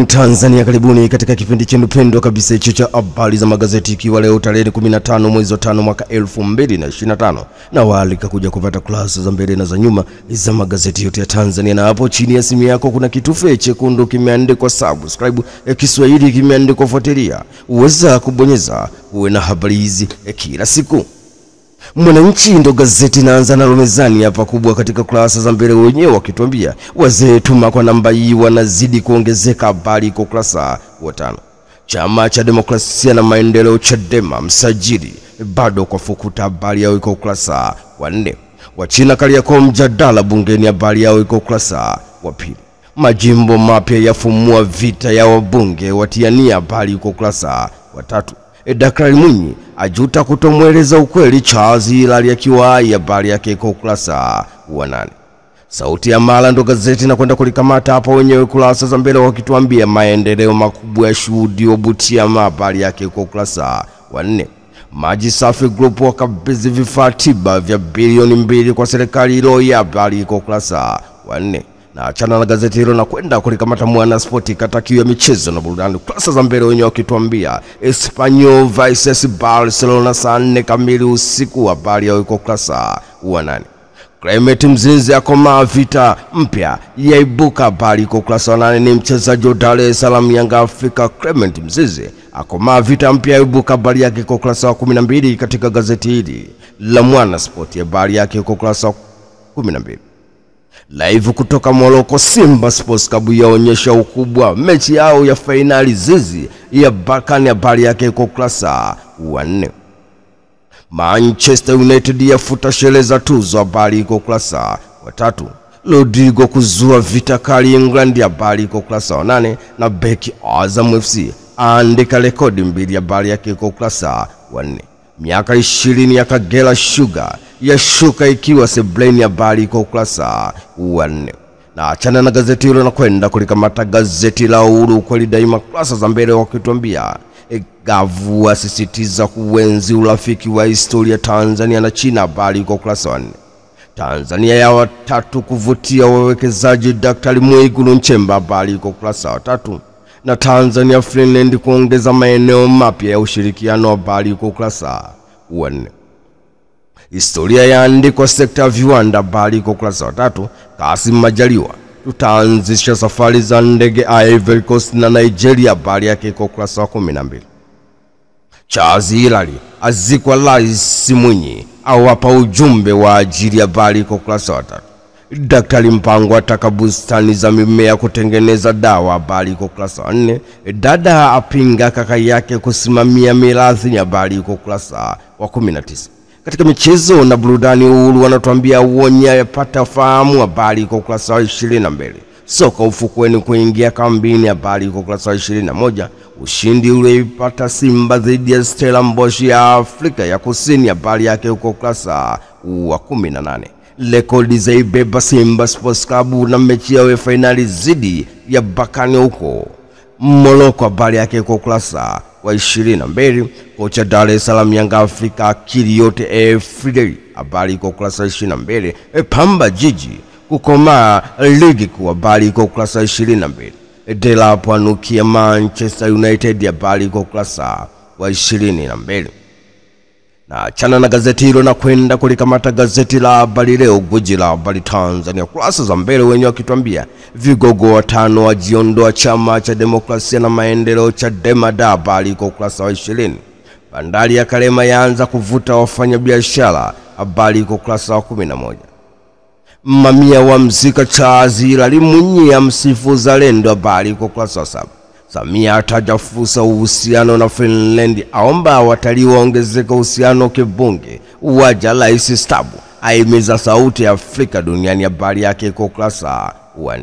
Tanzania, karibuni katika kipindi chenu pendwa kabisa hicho cha habari za magazeti, ikiwa leo tarehe 15 mwezi wa 5 mwaka 2025, na waalika kuja kupata klasi za mbele na za nyuma za magazeti yote ya Tanzania. Na hapo chini ya simu yako kuna kitufe chekundu kimeandikwa subscribe, Kiswahili kimeandikwa fuatilia, uweza kubonyeza uwe na habari hizi kila siku. Mwananchi ndo gazeti naanza nalo mezani hapa kubwa katika kurasa za mbele, wenyewe wakituambia wazee tuma kwa namba hii wanazidi kuongezeka. Habari iko kurasa wa 5. Chama cha Demokrasia na Maendeleo Chadema msajili bado kwa fukuta, habari yao iko kurasa wa 4. Wachina Kariakoo mjadala bungeni, habari yao iko kurasa wa 2. Majimbo mapya yafumua vita ya wabunge watiania, habari iko kurasa wa 3. Daktari Mwinyi ajuta kutomweleza ukweli Charles Hilary akiwa hai, habari yake iko kurasa wa 8. Sauti ya Mara ndo gazeti na kwenda kulikamata hapa wenyewe kurasa za mbele wakituambia maendeleo makubwa ya shuhudiwa Butiama, habari yake iko kurasa wa 4. Maji Safi Group wakabidhi vifaa tiba vya bilioni 2 kwa serikali hilo, habari iko kurasa wa 4. Na achana na gazeti hilo na kwenda kulikamata Mwana Spoti katakio ya michezo na burudani. Klasa za mbele wenyewe wakituambia Espanyol vs Barcelona saa 4 kamili usiku, habari yao iko klasa wa 8. Clement Mzize akoma vita mpya yaibuka, habari iko klasa wa 8. Ni mchezaji wa Dar es Salaam Yanga Afrika Clement Mzize akoma vita mpya yaibuka, habari yake iko klasa wa 12 katika gazeti hili la Mwana Spoti, habari yake iko klasa wa 12. Live kutoka Morocco, Simba Sports Club yaonyesha ukubwa mechi yao ya finali zizi ya Balkani, habari yake iko kurasa wa 4. Manchester United yafuta sherehe za tuzo, habari iko kurasa wa 3. Rodrigo kuzua vita kali England, habari iko kurasa wa 8. Na beki Azam FC andika rekodi 2, habari yake iko kurasa wa 4. Miaka 20 ya Kagera Sugar yashuka ikiwa Sebleni, habari iko kurasa wa 4. Na achana na gazeti hilo na kwenda kulikamata gazeti la Uhuru kweli daima, kurasa za mbele wakituambia Gavu asisitiza kuenzi urafiki wa historia Tanzania na China, habari iko kurasa wa 4. Tanzania ya watatu kuvutia wawekezaji Daktari Mwigulu Nchemba, habari iko kurasa wa 3. Na Tanzania Finland kuongeza maeneo mapya ya ushirikiano, habari iko kurasa wa 4. Historia yaandikwa sekta viwanda, habari iko kurasa wa 3. Kassim Majaliwa tutaanzisha safari za ndege Ivory Coast na Nigeria, habari yake iko kurasa wa 12. Charles Hilary azikwa Rais Mwinyi awapa ujumbe wa ajili, habari iko kurasa wa 3. Daktari Mpango ataka bustani za mimea kutengeneza dawa, habari iko kurasa wa 4. Dada apinga kaka yake kusimamia mirathi, habari iko kurasa wa 19. Katika michezo na burudani, Uhuru wanatuambia uonya yapata fahamu, habari iko kurasa wa 22. Soka ufukweni kuingia kambini, habari iko kurasa wa 21. Ushindi ulioipata Simba dhidi ya Stellenbosch ya Afrika ya Kusini, habari yake iko kurasa wa 18. Rekodi za ibeba Simba Sports Club na mechi yao ya finali zidi ya Balkani huko Morocco, habari yake iko kurasa wa 22. Kocha Dar es Salaam Yanga Afrika akili yote Friday, habari iko kurasa 22. Pamba Jiji kukoma ligi kuu, habari iko kurasa 22. Delap anukia Manchester United, habari iko kurasa wa 22. Na chana na gazeti hilo na kwenda kulikamata gazeti la Habari Leo, gwiji la habari Tanzania. Kurasa za mbele wenyewe wakituambia vigogo 5 wajiondoa Chama cha Demokrasia na Maendeleo Chadema, habari iko kurasa wa 20. Bandari ya Karema yaanza kuvuta wafanyabiashara, habari iko kurasa wa 11. Mamia wa mzika Charles Hilary Mwinyi amsifu uzalendo, habari iko kurasa wa 7. Samia ataja fursa uhusiano na Finland, aomba watalii waongezeke uhusiano kibunge, uwaja Rais Stabu aimiza sauti ya Afrika duniani, habari yake iko kurasa wa 4.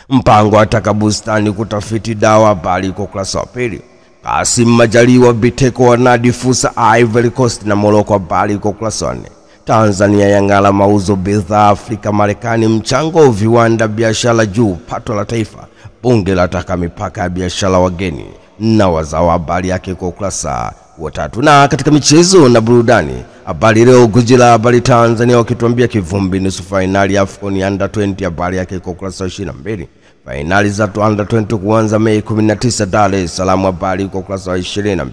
Mpango ataka bustani kutafiti dawa, habari iko kurasa wa 2. Kassim Majaliwa Biteko wanadi fursa Ivory Coast na Morocco, habari iko kurasa wa 4. Tanzania yangala mauzo bidhaa Afrika Marekani, mchango viwanda biashara juu pato la taifa, bunge lataka mipaka ya biashara wageni na wazawa, habari yake kwa kurasa wa 3. Na katika michezo na burudani, Habari Leo gwiji la habari Tanzania wakituambia kivumbi nusu finali ya AFCON Under 20, habari yake iko kurasa 22. Fainali za under 20 kuanza Mei 19 Dar es Salaam, habari iko ukurasa wa 22.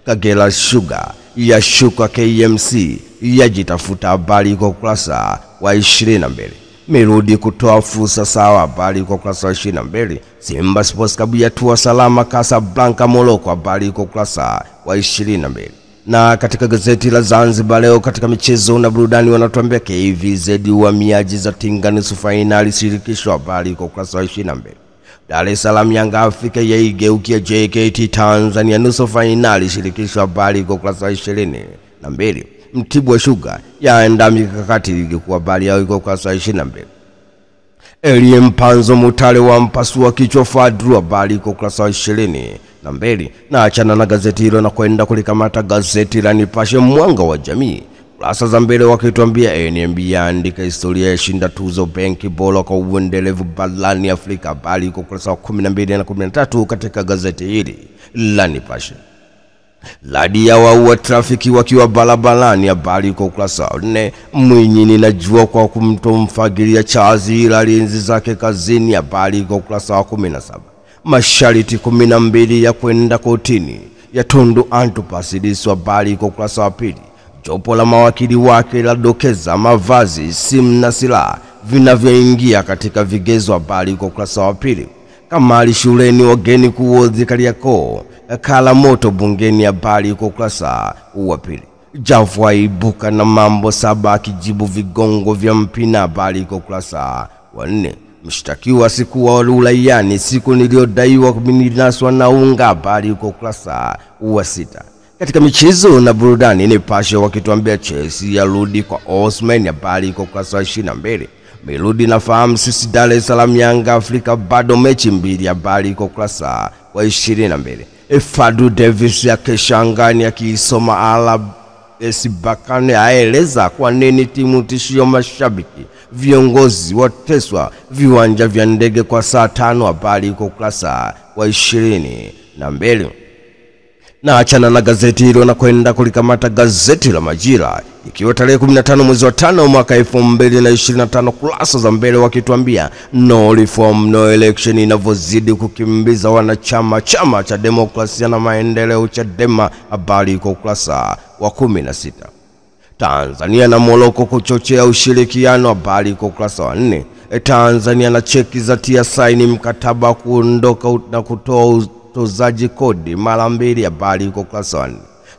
Kagera Sugar yashuka KMC yajitafuta, habari iko ukurasa wa 22. Mirudi kutoa fursa sawa, habari iko ukurasa wa 22. Simba Sports Club yatua salama Casablanca Morocco, habari iko ukurasa wa 22. Na katika gazeti la Zanzibar Leo katika michezo na burudani wanatuambia KVZ uhamiaji za tinga nusu finali shirikisho, habari iko ukurasa wa 22. Dar es Salaam Yanga Afrika yaigeukia JKT Tanzania nusu finali shirikisho, habari iko ukurasa wa 22. Mtibwa Sugar yaenda mikakati ligi kuu, habari yao iko ukurasa wa 22. Elie Mpanzo Mutale wa mpasua kichwa Fadru, habari iko ukurasa wa 22. Na achana na gazeti hilo na kwenda kulikamata gazeti la Nipashe Mwanga wa Jamii. Kurasa za mbele wakituambia NMB yaandika historia ya shinda tuzo benki bora kwa uendelevu barani Afrika, habari iko ukurasa wa 12 na 13 katika gazeti hili la Nipashe. Ladia waua trafiki wakiwa barabarani, habari iko ukurasa wa 4. Mwinyi ninajua kwa kumtomfagilia Chazi ila linzi zake kazini, habari iko ukurasa wa 17. Mashariti 12 ya kwenda kotini ya Tundu Antipas Lissu, habari iko ukurasa wa 2. Jopo la mawakili wake la dokeza mavazi, simu na silaha vinavyoingia katika vigezo, habari iko ukurasa wa 2. Kamali shuleni wageni kuodhi Kariakoo kala moto bungeni, habari iko ukurasa wa 2. Jafu aibuka na mambo 7 akijibu vigongo vya Mpina, habari iko ukurasa wa 4. Mshtakiwa siku wa ulayani siku niliyodaiwa kuminaswa na unga, habari iko ukurasa wa 6. Katika michezo na burudani Nipashe wakituambia Chelsea yarudi kwa Osman, habari iko ukurasa wa 22. Mirudi nafahamu sisi Dar es Salaam Yanga Afrika bado mechi 2, habari iko ukurasa wa 22. Fadu Davis ya Keshangani akiisoma Ala Esibakane aeleza kwa nini timu tishio mashabiki, viongozi wateswa viwanja vya ndege kwa saa 5, habari iko ukurasa wa 22. Na achana na gazeti hilo na kwenda kulikamata gazeti la Majira ikiwa tarehe 15 mwezi wa 5 mwaka 2025. Kurasa za mbele wakituambia no reform no election inavozidi kukimbiza wanachama chama cha demokrasia na maendeleo Chadema, habari iko ukurasa wa 16. Tanzania na Morocco kuchochea ushirikiano, habari iko ukurasa wa 4. Tanzania na Cheki zatia saini mkataba kuondoka na kutoa utozaji kodi mara 2, habari iko ukurasa wa 4.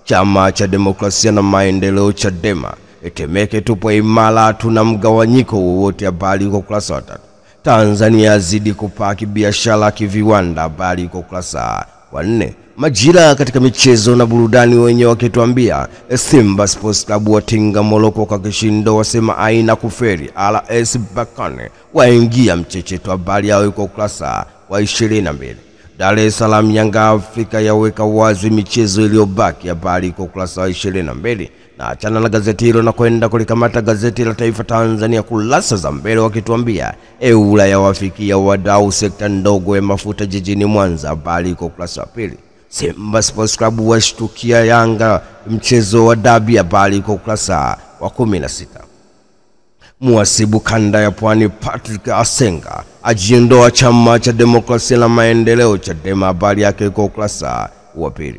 Chama cha demokrasia na maendeleo Chadema Temeke tupo imara, tuna mgawanyiko wowote, habari iko ukurasa wa 3. Tanzania yazidi kupaki biashara kiviwanda, habari iko ukurasa wa 4. Majira katika michezo na burudani wenyewe wakituambia Simba Sports Club watinga Morocco kwa kishindo, wasema aina kuferi RS Bakane waingia mchecheto, habari yao iko ukurasa wa 22. Dar es Salaam Yanga Afrika yaweka wazi michezo iliyobaki, habari iko ukurasa wa 22. Na achana na gazeti hilo na kwenda kulikamata gazeti la Taifa Tanzania. Kurasa za mbele wakituambia EWURA yawafikia wadau sekta ndogo ya mafuta jijini Mwanza, habari iko ukurasa wa 2. Simba Sports Club washtukia Yanga mchezo wa dabi, habari iko ukurasa wa 16. Muasibu kanda ya Pwani Patrick Asenga ajiondoa chama cha demokrasia na maendeleo Chadema, habari yake iko ukurasa wa 2.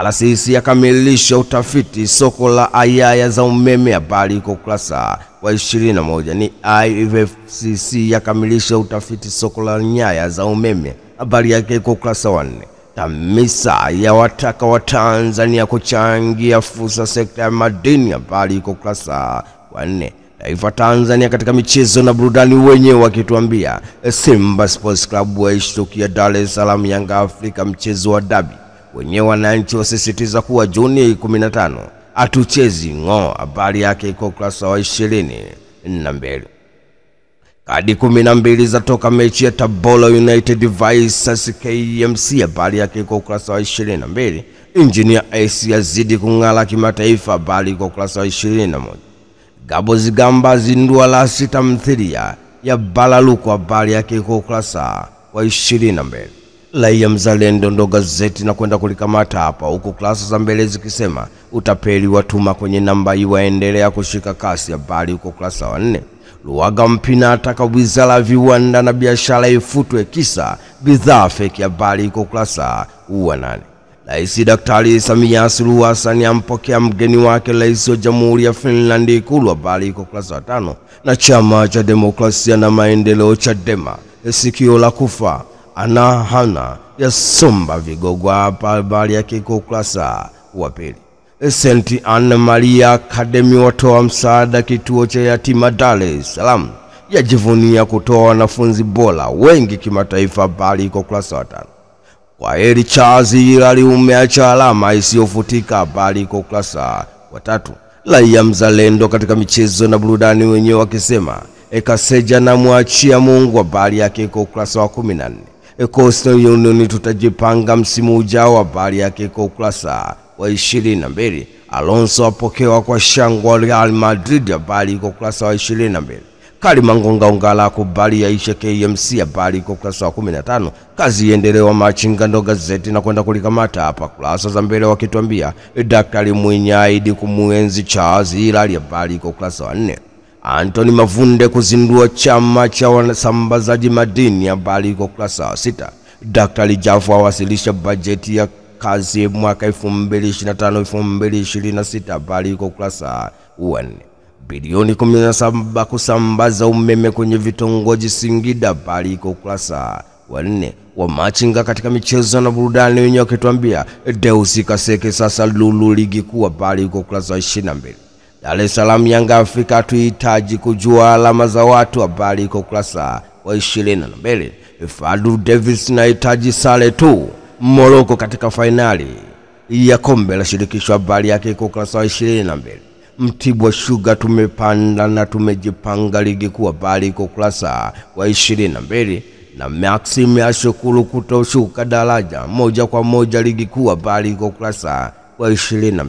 RCC yakamilisha utafiti soko la ayaya za umeme, habari iko ukurasa wa 21. Ni IFCC yakamilisha utafiti soko la nyaya za umeme, habari yake iko ukurasa wa 4. TAMISA ya wataka wa Tanzania kuchangia fursa sekta ya madini, habari iko ukurasa wa 4. Taifa Tanzania katika michezo na burudani wenyewe wakituambia Simba Sports Club waishtukia Dar es Salaam Yanga Afrika mchezo wa dabi, wenyewe wananchi wasisitiza kuwa Juni 15 atuchezi ngo, habari yake iko ukurasa wa 22. Kadi 12 zatoka mechi ya Tabora United vs KMC, habari yake iko ukurasa wa 22. Engineer AC yazidi kung'ala kimataifa, habari iko ukurasa wa 21. Gabo Zigamba zindua la sita mthiria ya Balaluku, habari yake iko ukurasa wa 22. Raia Mzalendo ndo gazeti na kwenda kulikamata hapa, huku klasa za mbele zikisema utapeli watuma kwenye namba hii waendelea kushika kasi, habari iko ukurasa wa 4. Luhaga Mpina ataka wizara ya viwanda na biashara ifutwe kisa bidhaa feki. Habari iko ukurasa wa 8. Rais Daktari Samia Suluhu Hassan ampokea mgeni wake Rais wa Jamhuri ya Finland Ikulu. Habari iko ukurasa wa 5. Na chama cha demokrasia na maendeleo Chadema sikio la kufa hana ya somba vigogo. Hapa habari yake iko ukurasa wa 2. St. Anne Maria Academy watoa msaada kituo cha yatima Dar es Salaam. Yajivunia kutoa wanafunzi bora wengi kimataifa. Habari iko ukurasa wa 5. Kwa heri Charles Hilary umeacha alama isiyofutika. Habari iko ukurasa wa 3. Raia mzalendo katika michezo na burudani wenyewe wakisema Kaseja na muachia Mungu. Habari yake iko ukurasa wa 14. Coastal Union tutajipanga msimu ujao. Habari yake iko ukurasa wa 22. Alonso apokewa kwa shangwe Real Madrid. Habari iko ukurasa wa 22. Kalimangonga ungala kubali yaisha KMC. Habari iko ukurasa wa 15. Kazi iendelewa Machinga ndo gazeti na kwenda kulikamata hapa kurasa za mbele wakituambia Daktari Mwinyi aidi kumuenzi Charles Hilary. Habari iko ukurasa wa 4. Anthony Mavunde kuzindua chama cha wasambazaji madini. Habari iko ukurasa wa 6. Daktari Jafo awasilisha bajeti ya kazi mwaka 2025-2026. Habari iko ukurasa wa 4. Bilioni 17 kusambaza umeme kwenye vitongoji Singida. Habari iko ukurasa wa 4. Wa Machinga katika michezo na burudani wenyewe wakituambia Deus Kaseke sasa lulu ligi kuu. Habari iko ukurasa wa 22. Dar es Salaam Yanga Afrika tuhitaji kujua alama za watu. Habari iko ukurasa wa 22. Fadlu Davis nahitaji sare tu Morocco katika finali ya kombe la shirikisho. Habari yake iko ukurasa wa 22. Mtibwa Sugar tumepanda na tumejipanga ligi kuu. Habari iko ukurasa wa 22. Na Maxime ashukuru kutoshuka daraja moja kwa moja ligi kuu. Habari iko ukurasa wa 22.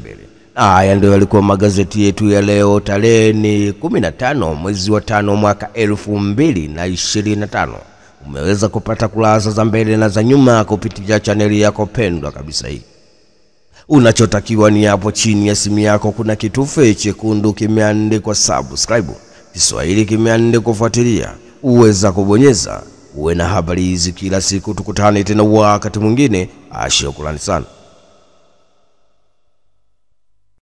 Haya ndio yalikuwa magazeti yetu ya leo. Tarehe ni 15 mwezi wa 5 mwaka 2025. Umeweza kupata kurasa za mbele na za nyuma kupitia chaneli yako pendwa kabisa hii. Unachotakiwa ni hapo chini ya simu yako kuna kitufe chekundu kimeandikwa subscribe. Kiswahili kimeandikwa kufuatilia. Uweza kubonyeza uwe na habari hizi kila siku. Tukutane tena wakati mwingine. Shukrani sana.